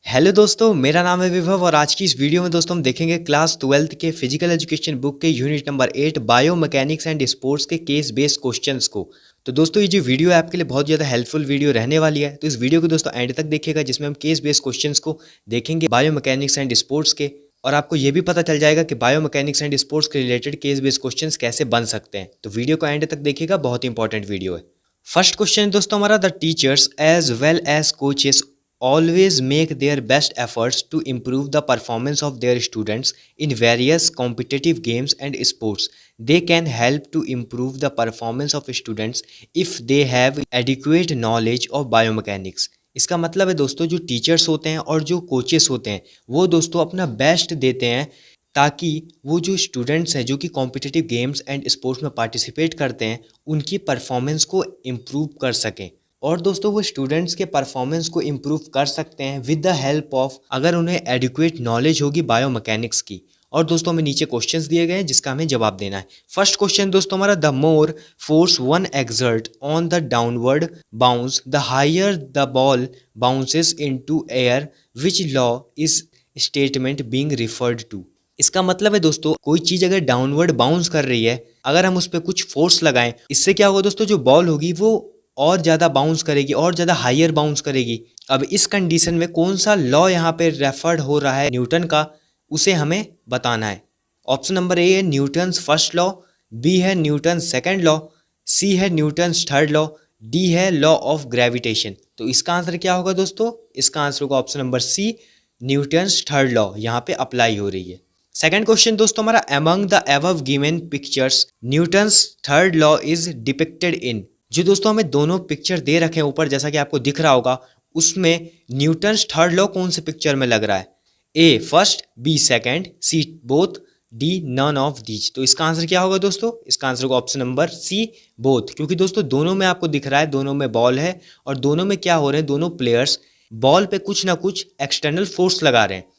Hello दोस्तों, मेरा नाम है विभव और आज की इस वीडियो में दोस्तों हम देखेंगे क्लास 12th के फिजिकल एजुकेशन बुक के unit number 8 bio mechanics and sports के केस बेस्ड क्वेश्चंस को। तो दोस्तों ये जो वीडियो है आपके लिए बहुत ज़्यादा हेल्पफुल वीडियो रहने वाली है, तो इस वीडियो को दोस्तों एंड तक देखिएगा जिसमें हम केस बेस्ड क्वेश्चंस को देखेंगे बायो मैकेनिक्स एंड स्पोर्ट्स के। और आपको ये भी पता चल जाएगा कि बायो मैकेनिक्स एंड स्पोर्ट्स के रिलेटेड केस बेस्ड क्वेश्चंस कैसे बन सकते हैं। तो वीडियो को एंड तक देखिएगा, बहुत इंपॉर्टेंट वीडियो है। फर्स्ट क्वेश्चन दोस्तों हमारा, the teachers as well as coaches always make their best efforts to improve the performance of their students in various competitive games and sports. They can help to improve the performance of students if they have adequate knowledge of biomechanics. इसका मतलब है दोस्तों जो teachers होते हैं और जो coaches होते हैं वो दोस्तों अपना बेस्ट देते हैं ताकि वो जो स्टूडेंट्स हैं जो कि कॉम्पिटिटिव गेम्स एंड स्पोर्ट्स में पार्टिसिपेट करते हैं उनकी परफॉर्मेंस को इम्प्रूव कर सकें। और दोस्तों वो स्टूडेंट्स के परफॉर्मेंस को इम्प्रूव कर सकते हैं विद द हेल्प ऑफ, अगर उन्हें एडिक्वेट नॉलेज होगी बायो मैकेनिक्स की। और दोस्तों हमें नीचे क्वेश्चंस दिए गए हैं जिसका हमें जवाब देना है। फर्स्ट क्वेश्चन दोस्तों हमारा, the more force one exert on the downward bounce the higher the ball bounces into air, which law is statement being referred to. इसका मतलब है दोस्तों कोई चीज़ अगर डाउनवर्ड बाउंस कर रही है, अगर हम उस पर कुछ फोर्स लगाएं, इससे क्या होगा दोस्तों, जो बॉल होगी वो और ज़्यादा बाउंस करेगी और ज़्यादा हायर बाउंस करेगी। अब इस कंडीशन में कौन सा लॉ यहाँ पे रेफर्ड हो रहा है न्यूटन का, उसे हमें बताना है। ऑप्शन नंबर ए है न्यूटन्स फर्स्ट लॉ, बी है न्यूटन सेकंड लॉ, सी है न्यूटन्स थर्ड लॉ, डी है लॉ ऑफ ग्रेविटेशन। तो इसका आंसर क्या होगा दोस्तों, इसका आंसर होगा option number C, Newton's third law यहाँ पे अप्लाई हो रही है। सेकंड क्वेश्चन दोस्तों हमारा, among the above given pictures Newton's third law is depicted in. जो दोस्तों हमें दोनों पिक्चर दे रखे हैं ऊपर जैसा कि आपको दिख रहा होगा, उसमें न्यूटन्स थर्ड लॉ कौन से पिक्चर में लग रहा है, A first, B second, C both, D none of these. तो इसका आंसर क्या होगा दोस्तों, इसका आंसर होगा ऑप्शन नंबर सी, बोथ। क्योंकि दोस्तों दोनों में आपको दिख रहा है, दोनों में बॉल है और दोनों में क्या हो रहे हैं, दोनों प्लेयर्स बॉल पे कुछ ना कुछ एक्सटर्नल फोर्स लगा रहे हैं।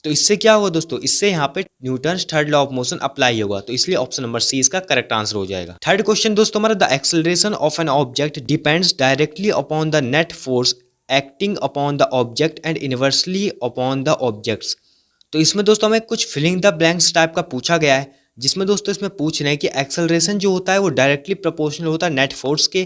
तो इससे क्या होगा दोस्तों, इससे यहाँ पे Newton's third law of motion apply होगा। तो इसलिए ऑप्शन नंबर सी इसका करेक्ट आंसर हो जाएगा। थर्ड क्वेश्चन दोस्तों हमारा, the acceleration of an object depends directly upon the net force acting upon the object and inversely upon the objects. तो इसमें दोस्तों हमें कुछ फिलिंग द ब्लैंक्स टाइप का पूछा गया है, जिसमें दोस्तों इसमें पूछ रहे हैं कि एक्सेलरेशन जो होता है वो डायरेक्टली प्रोपोर्शनल होता है नेट फोर्स के।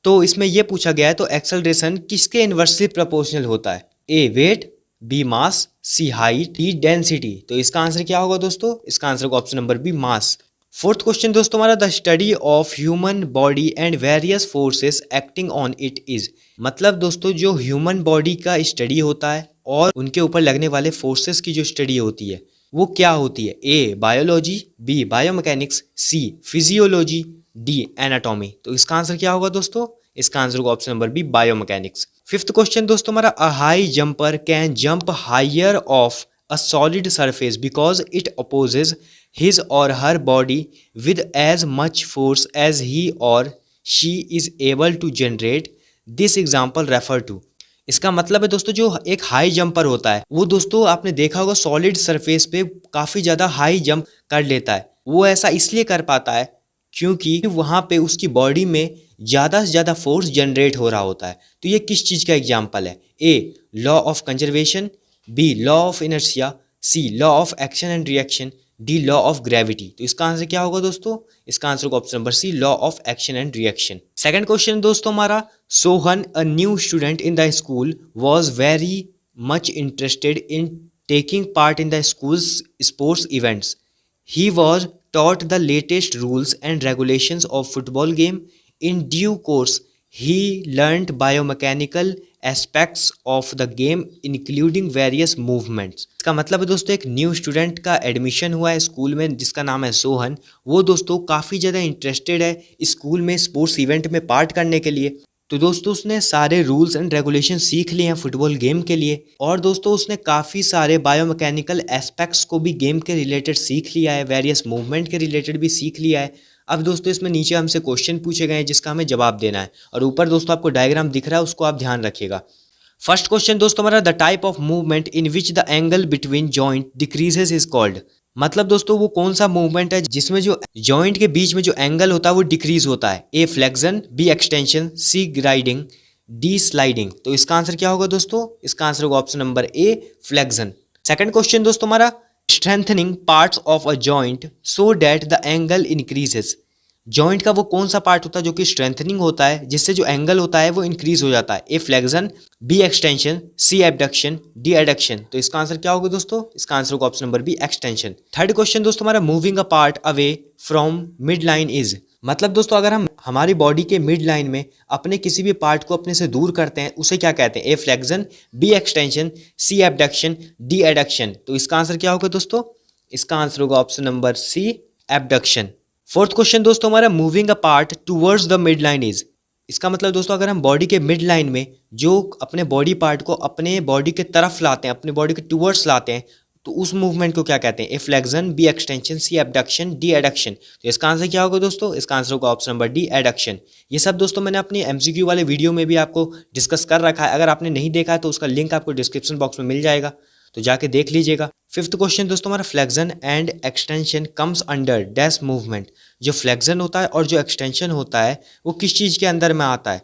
तो इसमें यह पूछा गया है तो एक्सेलरेशन किसके इनवर्सली प्रोपोर्शनल होता है, ए वेट, बी मास, सी हाइट, डी डेंसिटी। तो इसका आंसर क्या होगा दोस्तों, इसका आंसर होगा ऑप्शन नंबर बी, मास। फोर्थ क्वेश्चन दोस्तों हमारा, the study of human body and various forces acting on it is. मतलब दोस्तों जो ह्यूमन बॉडी का स्टडी होता है और उनके ऊपर लगने वाले फोर्सेस की जो स्टडी होती है वो क्या होती है, A biology, B biomechanics, C physiology, D anatomy. तो इसका आंसर क्या होगा दोस्तों, इसका आंसर होगा option number B, biomechanics. Fifth question दोस्तों हमारा, a high jumper can jump higher off a solid surface because it opposes his or her body with as much force as he or she is able to generate, this example refer to. इसका मतलब है दोस्तों जो एक high jumper होता है वो दोस्तों आपने देखा होगा सॉलिड सरफेस पे काफ़ी ज़्यादा हाई जंप कर लेता है। वो ऐसा इसलिए कर पाता है क्योंकि वहाँ पे उसकी बॉडी में ज़्यादा से ज़्यादा फोर्स जनरेट हो रहा होता है। तो ये किस चीज़ का एग्जाम्पल है, A law of conservation, B law of inertia, C law of action and reaction, D law of gravity. तो इसका आंसर क्या होगा दोस्तों, इसका आंसर होगा option number C, law of action and reaction. Second question दोस्तों हमारा, Sohan a new student in the school was very much interested in taking part in the school's sports events. He was taught the latest rules and regulations of football game. In due course, he learned biomechanical aspects of the game including various movements. इसका मतलब है दोस्तों एक new student का admission हुआ है school में जिसका नाम है सोहन। वो दोस्तों काफ़ी ज़्यादा इंटरेस्टेड है स्कूल में स्पोर्ट्स इवेंट में पार्ट करने के लिए। तो दोस्तों उसने सारे रूल्स एंड रेगुलेशन सीख लिए हैं फुटबॉल गेम के लिए। और दोस्तों उसने काफ़ी सारे बायोमैकेनिकल एस्पेक्ट्स को भी गेम के रिलेटेड सीख लिया है, वेरियस मूवमेंट के रिलेटेड भी सीख लिया है। अब दोस्तों इसमें नीचे हमसे क्वेश्चन पूछे गए हैं जिसका हमें जवाब देना है और ऊपर दोस्तों आपको डायग्राम दिख रहा है उसको आप ध्यान रखिएगा। फर्स्ट क्वेश्चन दोस्तों हमारा, the type of movement in which the angle between joint decreases is called. मतलब दोस्तों वो कौन सा मूवमेंट है जिसमें जो जॉइंट के बीच में जो एंगल होता है वो डिक्रीज होता है, A flexion, B extension, C grinding, D sliding. तो इसका आंसर क्या होगा दोस्तों? इसका आंसर होगा ऑप्शन नंबर ए फ्लेक्शन। सेकंड क्वेश्चन दोस्तों हमारा, strengthening parts of a joint so that the angle increases. Joint का वो कौन सा पार्ट होता है जो कि स्ट्रेंथनिंग होता है, जिससे जो एंगल होता है वो इंक्रीज हो जाता है? A flexion, B extension, C abduction, D adduction. तो इसका आंसर क्या होगा दोस्तों? इसका आंसर होगा option number B extension. Third question दोस्तों हमारा, moving a part away from mid line is. मतलब दोस्तों अगर हम हमारी बॉडी के मिड लाइन में अपने किसी भी पार्ट को अपने से दूर करते हैं उसे क्या कहते हैं? A flexion, B extension, C abduction, D adduction. तो इसका आंसर क्या होगा दोस्तों? इसका आंसर होगा option number C abduction. Fourth question दोस्तों हमारा, moving a part towards the mid line is. इसका मतलब दोस्तों अगर हम बॉडी के मिड लाइन में जो अपने बॉडी पार्ट को अपने बॉडी के तरफ लाते हैं, अपने बॉडी के टूवर्ड्स लाते हैं, तो उस मूवमेंट को क्या कहते हैं? A flexion, B extension, C abduction, D adduction. तो इसका आंसर क्या होगा दोस्तों? इसका आंसर होगा ऑप्शन नंबर डी एडक्शन। ये सब दोस्तों मैंने अपनी एमसीक्यू वाले वीडियो में भी आपको डिस्कस कर रखा है। अगर आपने नहीं देखा है तो उसका लिंक आपको डिस्क्रिप्शन बॉक्स में मिल जाएगा, तो जाके देख लीजिएगा। फिफ्थ क्वेश्चन दोस्तों हमारा, flexion and extension comes under dash movement. जो फ्लेक्शन होता है और जो एक्सटेंशन होता है वो किस चीज़ के अंदर में आता है?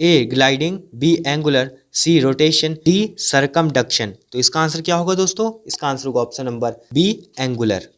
A gliding, B angular, C rotation, D circumduction. तो इसका आंसर क्या होगा दोस्तों? इसका आंसर होगा option number B angular.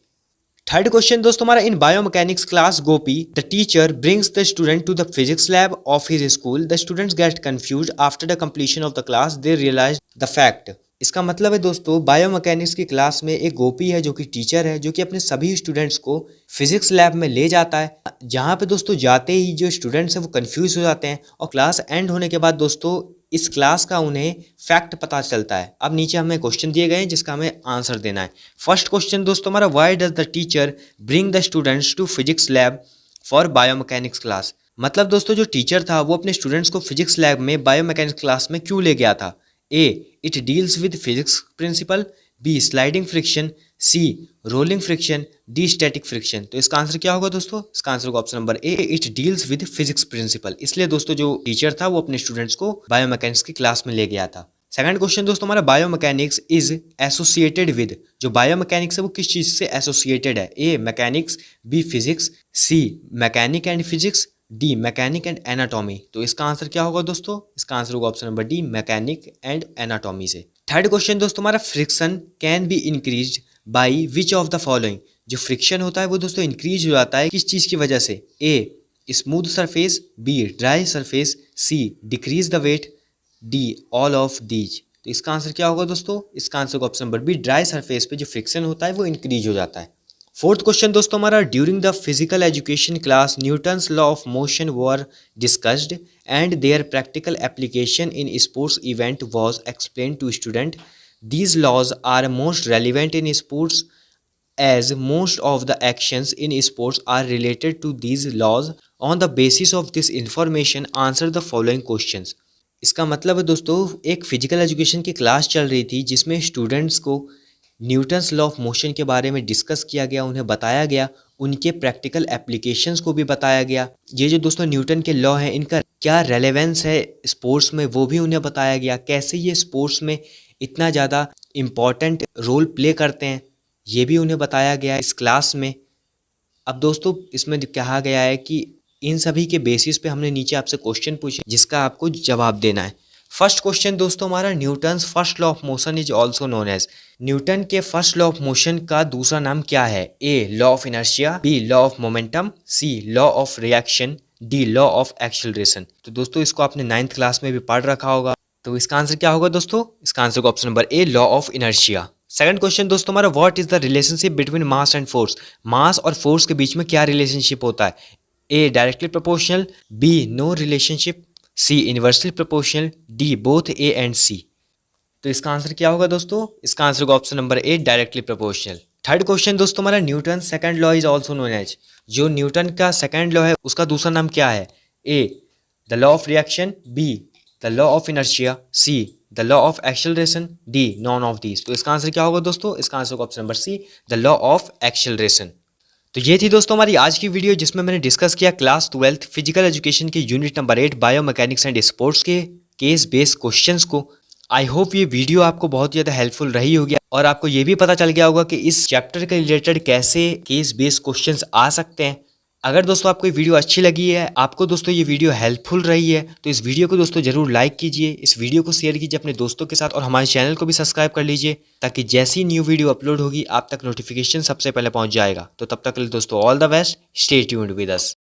Third question दोस्तों हमारा, in biomechanics class Gopi the teacher brings the student to the physics lab of his school. The students get confused after the completion of the class they realise the fact. इसका मतलब है दोस्तों biomechanics की class में एक गोपी है जो कि टीचर है, जो कि अपने सभी स्टूडेंट्स को फिजिक्स लैब में ले जाता है, जहाँ पे दोस्तों जाते ही जो स्टूडेंट्स हैं वो कंफ्यूज हो जाते हैं और क्लास एंड होने के बाद दोस्तों इस क्लास का उन्हें फैक्ट पता चलता है। अब नीचे हमें क्वेश्चन दिए गए हैं जिसका हमें आंसर देना है। फर्स्ट क्वेश्चन दोस्तों हमारा, why does the teacher bring the students to physics lab for biomechanics class. मतलब दोस्तों जो टीचर था वो अपने स्टूडेंट्स को फिजिक्स लैब में बायोमैकेनिक्स क्लास में क्यों ले गया था? A it deals with physics principle, B sliding friction, C rolling friction, D static friction. तो इसका आंसर क्या होगा दोस्तों? इसका आंसर होगा option number A it deals with physics principle. इसलिए दोस्तों जो टीचर था वो अपने स्टूडेंट्स को बायोमैकेनिक्स की क्लास में ले गया था। सेकंड क्वेश्चन दोस्तों हमारा, बायोमैकेनिक्स इज एसोसिएटेड विद। जो बायोमैकेनिक्स है वो किस चीज से एसोसिएटेड है? A mechanics, B physics, C mechanic and physics, D mechanic and anatomy. तो इसका आंसर क्या होगा दोस्तों? इसका आंसर होगा option number D mechanic and anatomy से। थर्ड क्वेश्चन दोस्तों हमारा, friction can be increased by which of the following. जो फ्रिक्शन होता है वो दोस्तों इंक्रीज हो जाता है किस चीज की वजह से? A smooth surface, B dry surface, C decrease the weight, D all of these. तो इसका आंसर क्या होगा दोस्तों? इसका आंसर होगा option number B dry surface पे जो फ्रिक्शन होता है वो इंक्रीज हो जाता है। फोर्थ क्वेश्चन दोस्तों हमारा, during the physical education class Newton's law of motion were discussed and their practical application in sports event was explain to student. These laws are most relevant in sports as most of the actions in sports are related to these laws. On the basis of this information answer the following questions. इसका मतलब है दोस्तों एक physical education की class चल रही थी जिसमें स्टूडेंट्स को न्यूटन्स लॉ ऑफ मोशन के बारे में डिस्कस किया गया, उन्हें बताया गया, उनके प्रैक्टिकल एप्लीकेशंस को भी बताया गया। ये जो दोस्तों न्यूटन के लॉ हैं इनका क्या रेलेवेंस है स्पोर्ट्स में वो भी उन्हें बताया गया, कैसे ये स्पोर्ट्स में इतना ज़्यादा इम्पॉर्टेंट रोल प्ले करते हैं ये भी उन्हें बताया गया इस क्लास में। अब दोस्तों इसमें कहा गया है कि इन सभी के बेसिस पे हमने नीचे आपसे क्वेश्चन पूछे जिसका आपको जवाब देना है। फर्स्ट क्वेश्चन दोस्तों हमारा, Newton's first law of motion is also known as. Newton के फर्स्ट लॉ ऑफ मोशन का दूसरा नाम क्या है? A law of inertia, B law of momentum, C law of reaction, D law of acceleration. तो दोस्तों इसको आपने 9th क्लास में भी पढ़ रखा होगा। तो इसका आंसर क्या होगा दोस्तों? इसका आंसर होगा option number A law of inertia. Second question दोस्तों हमारा, what is the relationship between mass and force. Mass और फोर्स के बीच में क्या रिलेशनशिप होता है? A directly proportional, B no relationship, C inversely proportional, D both A and C. तो इसका आंसर क्या होगा दोस्तों? इसका आंसर होगा option number A directly proportional. Third question दोस्तों हमारा, Newton second law is also known as. जो न्यूटन का सेकंड लॉ है उसका दूसरा नाम क्या है? A the law of reaction, B the law of inertia, C the law of acceleration, D none of these. तो इसका आंसर क्या होगा दोस्तों? इसका आंसर होगा option number C the law of acceleration. तो ये थी दोस्तों हमारी आज की वीडियो जिसमें मैंने डिस्कस किया क्लास 12th फिजिकल एजुकेशन के unit number 8 biomechanics and sports के केस बेस्ड क्वेश्चंस को। आई होप ये वीडियो आपको बहुत ज़्यादा हेल्पफुल रही होगी और आपको ये भी पता चल गया होगा कि इस चैप्टर के रिलेटेड कैसे केस बेस्ड क्वेश्चंस आ सकते हैं। अगर दोस्तों आपको ये वीडियो अच्छी लगी है, आपको दोस्तों ये वीडियो हेल्पफुल रही है, तो इस वीडियो को दोस्तों जरूर लाइक कीजिए, इस वीडियो को शेयर कीजिए अपने दोस्तों के साथ और हमारे चैनल को भी सब्सक्राइब कर लीजिए, ताकि जैसी न्यू वीडियो अपलोड होगी आप तक नोटिफिकेशन सबसे पहले पहुंच जाएगा। तो तब तक के लिए दोस्तों all the best, stay tuned with us.